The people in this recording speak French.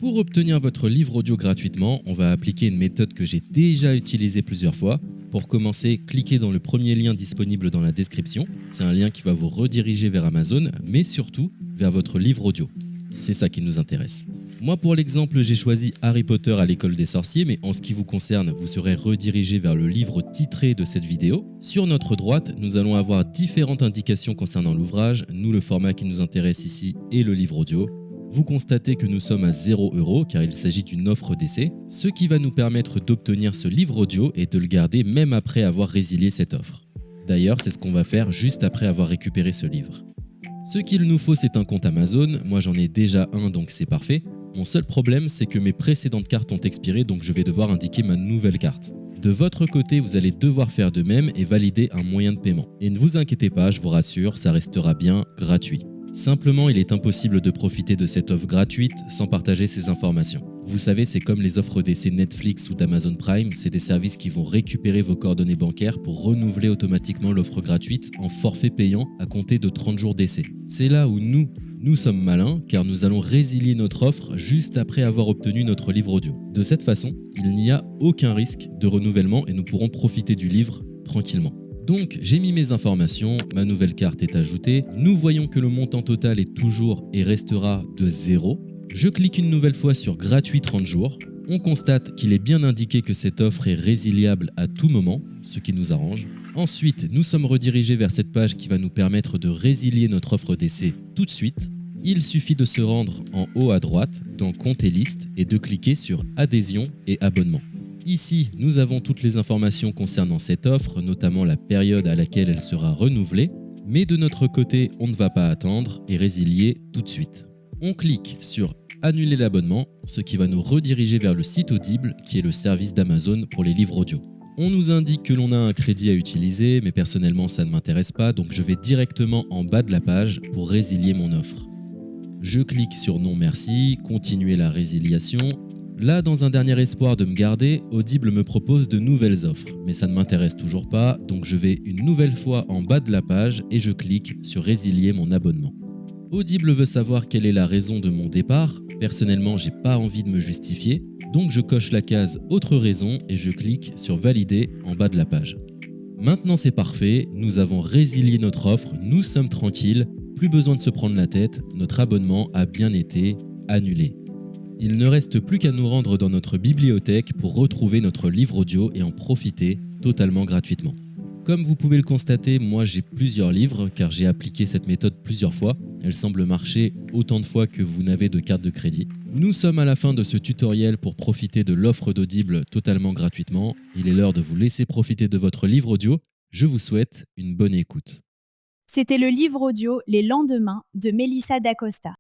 Pour obtenir votre livre audio gratuitement, on va appliquer une méthode que j'ai déjà utilisée plusieurs fois. Pour commencer, cliquez dans le premier lien disponible dans la description. C'est un lien qui va vous rediriger vers Amazon, mais surtout vers votre livre audio. C'est ça qui nous intéresse. Moi, pour l'exemple, j'ai choisi Harry Potter à l'école des sorciers, mais en ce qui vous concerne, vous serez redirigé vers le livre titré de cette vidéo. Sur notre droite, nous allons avoir différentes indications concernant l'ouvrage. Nous, le format qui nous intéresse ici est le livre audio. Vous constatez que nous sommes à 0 € car il s'agit d'une offre d'essai, ce qui va nous permettre d'obtenir ce livre audio et de le garder même après avoir résilié cette offre. D'ailleurs, c'est ce qu'on va faire juste après avoir récupéré ce livre. Ce qu'il nous faut, c'est un compte Amazon. Moi, j'en ai déjà un, donc c'est parfait. Mon seul problème, c'est que mes précédentes cartes ont expiré, donc je vais devoir indiquer ma nouvelle carte. De votre côté, vous allez devoir faire de même et valider un moyen de paiement. Et ne vous inquiétez pas, je vous rassure, ça restera bien gratuit. Simplement, il est impossible de profiter de cette offre gratuite sans partager ces informations. Vous savez, c'est comme les offres d'essai Netflix ou d'Amazon Prime, c'est des services qui vont récupérer vos coordonnées bancaires pour renouveler automatiquement l'offre gratuite en forfait payant à compter de 30 jours d'essai. C'est là où nous sommes malins car nous allons résilier notre offre juste après avoir obtenu notre livre audio. De cette façon, il n'y a aucun risque de renouvellement et nous pourrons profiter du livre tranquillement. Donc, j'ai mis mes informations, ma nouvelle carte est ajoutée. Nous voyons que le montant total est toujours et restera de 0. Je clique une nouvelle fois sur gratuit 30 jours. On constate qu'il est bien indiqué que cette offre est résiliable à tout moment, ce qui nous arrange. Ensuite, nous sommes redirigés vers cette page qui va nous permettre de résilier notre offre d'essai tout de suite. Il suffit de se rendre en haut à droite dans Compte et liste et de cliquer sur Adhésion et abonnement. Ici, nous avons toutes les informations concernant cette offre, notamment la période à laquelle elle sera renouvelée, mais de notre côté, on ne va pas attendre et résilier tout de suite. On clique sur Annuler l'abonnement, ce qui va nous rediriger vers le site Audible, qui est le service d'Amazon pour les livres audio. On nous indique que l'on a un crédit à utiliser, mais personnellement ça ne m'intéresse pas, donc je vais directement en bas de la page pour résilier mon offre. Je clique sur Non merci, continuer la résiliation. Là, dans un dernier espoir de me garder, Audible me propose de nouvelles offres, mais ça ne m'intéresse toujours pas, donc je vais une nouvelle fois en bas de la page et je clique sur Résilier mon abonnement. Audible veut savoir quelle est la raison de mon départ. Personnellement, j'ai pas envie de me justifier, donc je coche la case Autre raison et je clique sur Valider en bas de la page. Maintenant c'est parfait, nous avons résilié notre offre, nous sommes tranquilles, plus besoin de se prendre la tête, notre abonnement a bien été annulé. Il ne reste plus qu'à nous rendre dans notre bibliothèque pour retrouver notre livre audio et en profiter totalement gratuitement. Comme vous pouvez le constater, moi j'ai plusieurs livres car j'ai appliqué cette méthode plusieurs fois. Elle semble marcher autant de fois que vous n'avez de carte de crédit. Nous sommes à la fin de ce tutoriel pour profiter de l'offre d'Audible totalement gratuitement. Il est l'heure de vous laisser profiter de votre livre audio. Je vous souhaite une bonne écoute. C'était le livre audio Les lendemains de Mélissa Dacosta.